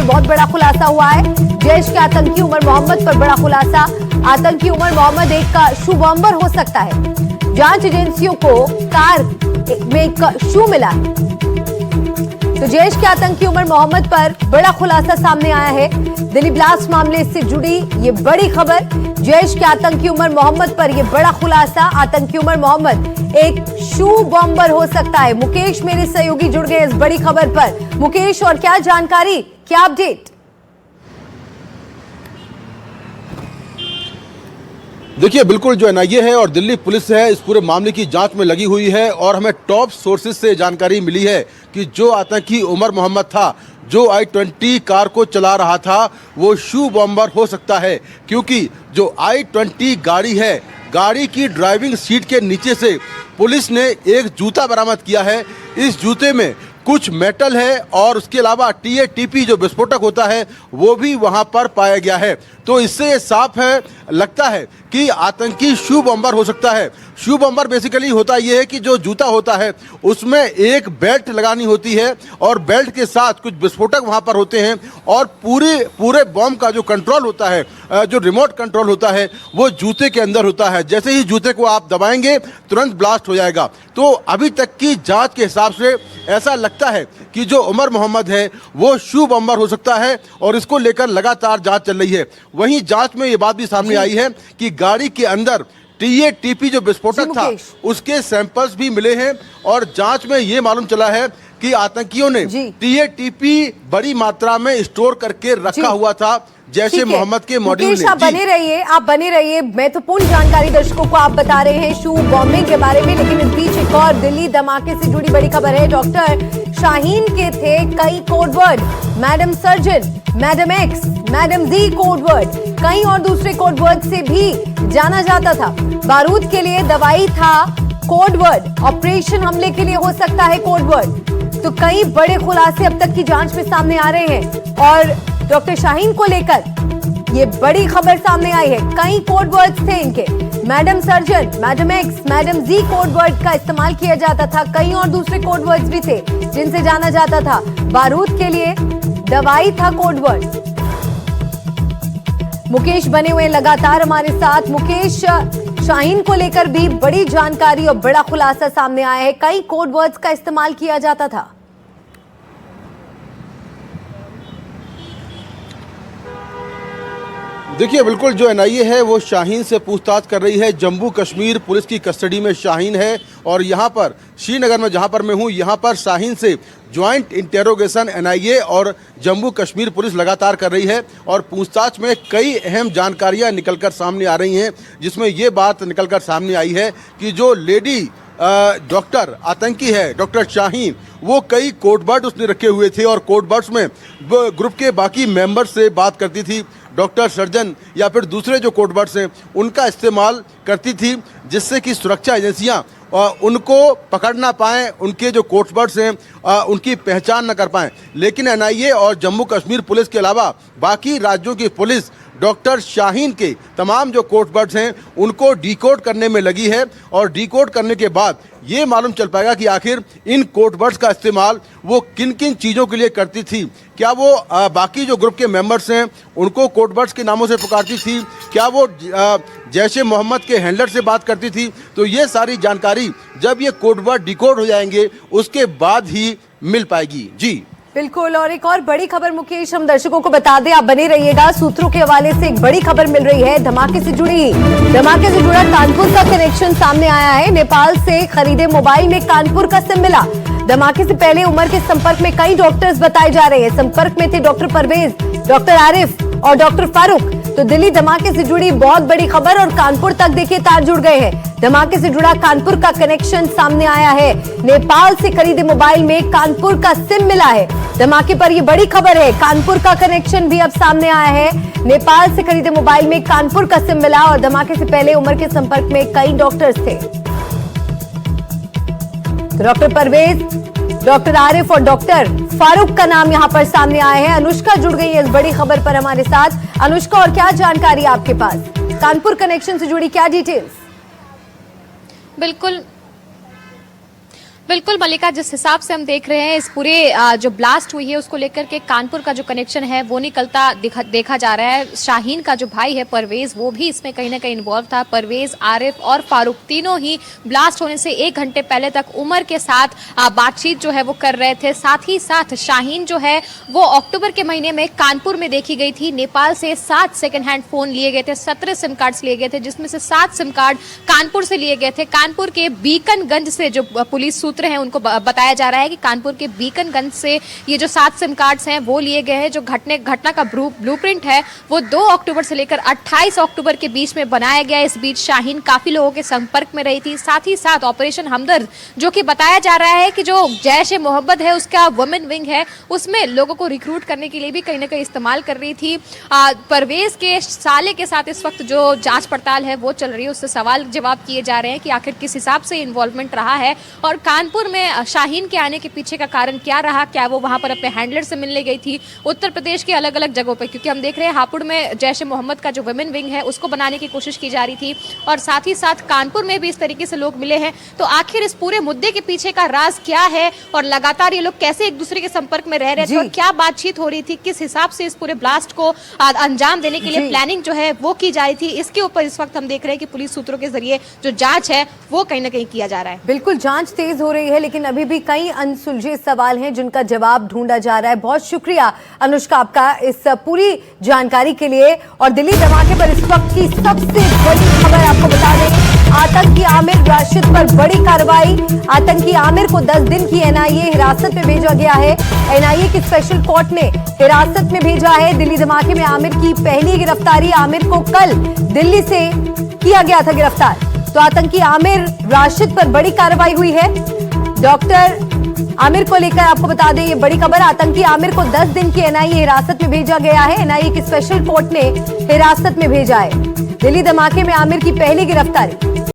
पे बहुत बड़ा खुलासा हुआ है। जैश के आतंकी उमर मोहम्मद पर बड़ा खुलासा। आतंकी उमर मोहम्मद एक का शू बॉम्बर हो सकता है। जांच एजेंसियों को कार में एक शू मिला है। तो जैश के आतंकी उमर मोहम्मद पर बड़ा खुलासा सामने आया है। दिल्ली ब्लास्ट मामले से जुड़ी ये बड़ी खबर। जैश के आतंकी उमर मोहम्मद पर यह बड़ा खुलासा। आतंकी उमर मोहम्मद एक शू बॉम्बर हो सकता है। मुकेश मेरे सहयोगी जुड़ गए इस बड़ी खबर पर। मुकेश, और क्या जानकारी, क्या अपडेट? देखिए, बिल्कुल जो एनआईए है और दिल्ली पुलिस है इस पूरे मामले की जांच में लगी हुई है और हमें टॉप सोर्सेज से जानकारी मिली है कि जो आतंकी उमर मोहम्मद था, जो i-20 कार को चला रहा था, वो शू बॉम्बर हो सकता है। क्योंकि जो i-20 गाड़ी है, गाड़ी की ड्राइविंग सीट के नीचे से पुलिस ने एक जूता बरामद किया है। इस जूते में कुछ मेटल है और उसके अलावा TATP जो विस्फोटक होता है वो भी वहां पर पाया गया है। तो इससे ये साफ है, लगता है कि आतंकी शू बॉम्बर हो सकता है। शू बॉम्बर बेसिकली होता यह है कि जो जूता होता है उसमें एक बेल्ट लगानी होती है और बेल्ट के साथ कुछ विस्फोटक वहां पर होते हैं और पूरे बॉम्ब का जो कंट्रोल होता है, जो रिमोट कंट्रोल होता है, वो जूते के अंदर होता है। जैसे ही जूते को आप दबाएंगे तुरंत ब्लास्ट हो जाएगा। तो अभी तक की जांच के हिसाब से ऐसा लगता है कि जो उमर मोहम्मद है वो शू बॉम्बर हो सकता है और इसको लेकर लगातार जांच चल रही है। वहीं जांच में ये बात भी सामने आई है कि गाड़ी के अंदर TATP जो विस्फोटक था उसके सैंपल्स भी मिले हैं और जांच में ये मालूम चला है कि आतंकियों ने TATP बड़ी मात्रा में स्टोर करके रखा हुआ था जैसे मोहम्मद के मॉड्यूल में। आप बने रहिए। महत्वपूर्ण जानकारी दर्शकों को आप बता रहे हैं शू बॉम्बिंग के बारे में, लेकिन इस बीच एक और दिल्ली धमाके से जुड़ी बड़ी खबर है। डॉक्टर शाहीन के थे कई codeword, madam surgeon, madam X, madam ji codeword, कई और दूसरे कोडवर्ड से भी जाना जाता था। बारूद के लिए दवाई था कोडवर्ड, ऑपरेशन हमले के लिए हो सकता है कोडवर्ड। तो कई बड़े खुलासे अब तक की जांच में सामने आ रहे हैं और डॉक्टर शाहीन को लेकर ये बड़ी खबर सामने आई है। कई कोडवर्ड्स थे इनके, madam surgeon, madam X, madam ji codeword का इस्तेमाल किया जाता था। कई और दूसरे कोडवर्ड्स भी थे जिनसे जाना जाता था। बारूद के लिए दवाई था कोडवर्ड। मुकेश बने हुए लगातार हमारे साथ। मुकेश, शाहीन को लेकर भी बड़ी जानकारी और बड़ा खुलासा सामने आया है। कई कोडवर्ड्स का इस्तेमाल किया जाता था। देखिए, बिल्कुल जो एनआईए है वो शाहीन से पूछताछ कर रही है। जम्मू कश्मीर पुलिस की कस्टडी में शाहीन है और यहाँ पर श्रीनगर में जहाँ पर मैं हूँ, यहाँ पर शाहीन से ज्वाइंट इंटेरोगेशन एनआईए और जम्मू कश्मीर पुलिस लगातार कर रही है और पूछताछ में कई अहम जानकारियाँ निकलकर सामने आ रही हैं, जिसमें ये बात निकलकर सामने आई है कि जो लेडी डॉक्टर आतंकी है, डॉक्टर शाहीन, वो कई कोडवर्ड उसने रखे हुए थे और कोडवर्ड्स में ग्रुप के बाकी मेंबर से बात करती थी। डॉक्टर सर्जन या फिर दूसरे जो कोडवर्ड्स हैं उनका इस्तेमाल करती थी, जिससे कि सुरक्षा एजेंसियां उनको पकड़ ना पाएँ, उनके जो कोडवर्ड्स हैं उनकी पहचान न कर पाएँ। लेकिन एनआईए और जम्मू कश्मीर पुलिस के अलावा बाकी राज्यों की पुलिस डॉक्टर शाहीन के तमाम जो कोडवर्ड्स हैं उनको डिकोड करने में लगी है और डिकोड करने के बाद ये मालूम चल पाएगा कि आखिर इन कोडवर्ड्स का इस्तेमाल वो किन किन चीज़ों के लिए करती थी। क्या वो बाकी जो ग्रुप के मेंबर्स हैं उनको कोडवर्ड्स के नामों से पुकारती थी? क्या वो जैशे मोहम्मद के हैंडलर से बात करती थी? तो ये सारी जानकारी जब ये कोडवर्ड डिकोड हो जाएंगे उसके बाद ही मिल पाएगी। जी बिल्कुल। और एक और बड़ी खबर मुकेश हम दर्शकों को बता दें, आप बने रहिएगा। सूत्रों के हवाले से एक बड़ी खबर मिल रही है धमाके से जुड़ा कानपुर का कनेक्शन सामने आया है। नेपाल से खरीदे मोबाइल में कानपुर का सिम मिला। धमाके से पहले उमर के संपर्क में कई डॉक्टर्स बताए जा रहे हैं। संपर्क में थे डॉक्टर परवेज, डॉक्टर आरिफ और डॉक्टर फारूक। तो दिल्ली धमाके से जुड़ी बहुत बड़ी खबर और कानपुर तक देखिए तार जुड़ गए हैं। धमाके से जुड़ा कानपुर का कनेक्शन सामने आया है। नेपाल से खरीदे मोबाइल में कानपुर का सिम मिला है। धमाके पर यह बड़ी खबर है। कानपुर का कनेक्शन भी अब सामने आया है। नेपाल से खरीदे मोबाइल में कानपुर का सिम मिला और धमाके से पहले उमर के संपर्क में कई डॉक्टर्स थे। डॉक्टर परवेज, डॉक्टर आरिफ और डॉक्टर फारूक का नाम यहां पर सामने आए हैं। अनुष्का जुड़ गई है इस बड़ी खबर पर हमारे साथ। अनुष्का, और क्या जानकारी आपके पास कानपुर कनेक्शन से जुड़ी, क्या डिटेल्स? बिल्कुल बिल्कुल मल्लिका, जिस हिसाब से हम देख रहे हैं इस पूरे जो ब्लास्ट हुई है उसको लेकर के कानपुर का जो कनेक्शन है वो निकलता देखा जा रहा है। शाहीन का जो भाई है परवेज, वो भी इसमें कहीं ना कहीं इन्वॉल्व था। परवेज, आरिफ और फारूक तीनों ही ब्लास्ट होने से 1 घंटे पहले तक उमर के साथ बातचीत जो है वो कर रहे थे। साथ ही साथ शाहीन जो है वो अक्टूबर के महीने में कानपुर में देखी गई थी। नेपाल से 7 सेकेंड हैंड फोन लिए गए थे, 17 सिम कार्ड्स लिए गए थे, जिसमें से 7 सिम कार्ड कानपुर से लिए गए थे। कानपुर के बीकनगंज से जो पुलिस सूत्र हैं उनको बताया जा रहा है कि कानपुर के बीकनगंज से ये जो 7 सिम कार्ड्स हैं वो लिए गए हैं। जो घटना का ब्लूप्रिंट है वो 2 अक्टूबर से लेकर 28 अक्टूबर के बीच में बनाया गया। इस बीच शाहीन काफी लोगों के संपर्क में रही थी। साथ ही साथ ऑपरेशन हमदर्द, जो कि बताया जा रहा है कि जो जैश ए मोहब्बत है उसका वुमेन विंग है, उसमें लोगों को रिक्रूट करने के लिए भी कहीं ना कहीं इस्तेमाल कर रही थी। परवेज के साले के साथ इस वक्त जो जांच पड़ताल है वो चल रही है, उससे सवाल जवाब किए जा रहे हैं कि आखिर किस हिसाब से इन्वॉल्वमेंट रहा है और कानपुर में शाहीन के आने के पीछे का कारण क्या रहा। क्या वो वहां पर अपने हैंडलर से मिलने गई थी उत्तर प्रदेश के अलग अलग जगहों पर, क्योंकि हम देख रहे हैं हापुड़ में जैश ए मोहम्मद का जो वुमेन विंग है उसको बनाने की कोशिश की जा रही थी और साथ ही साथ कानपुर में भी इस तरीके से लोग मिले हैं। तो आखिर इस पूरे मुद्दे के पीछे का राज क्या है और लगातार ये लोग कैसे एक दूसरे के संपर्क में रह रहे थे और क्या बातचीत हो रही थी, किस हिसाब से इस पूरे ब्लास्ट को अंजाम देने के लिए प्लानिंग जो है वो की जा रही थी, इसके ऊपर इस वक्त हम देख रहे हैं कि पुलिस सूत्रों के जरिए जो जांच है वो कहीं ना कहीं किया जा रहा है। बिल्कुल जांच तेज हो रही है, लेकिन अभी भी कई अनसुलझे सवाल हैं जिनका जवाब ढूंढा जा रहा है। बहुत शुक्रिया अनुष्का आपका इस पूरी जानकारी के लिए। और दिल्ली धमाके पर इस वक्त की सबसे बड़ी खबर आपको बता दें, आतंकी आमिर राशिद पर बड़ी कार्रवाई। आतंकी आमिर को 10 दिन की एनआईए हिरासत में भेजा गया है। एनआईए की स्पेशल कोर्ट ने हिरासत में भेजा है। दिल्ली धमाके में आमिर की पहली गिरफ्तारी। आमिर को कल दिल्ली से किया गया था गिरफ्तार। तो आतंकी आमिर राशिद पर बड़ी कार्रवाई हुई है। डॉक्टर आमिर को लेकर आपको बता दें ये बड़ी खबर, आतंकी आमिर को 10 दिन की एनआईए हिरासत में भेजा गया है। एनआईए की स्पेशल कोर्ट ने हिरासत में भेजा है। दिल्ली धमाके में आमिर की पहली गिरफ्तारी।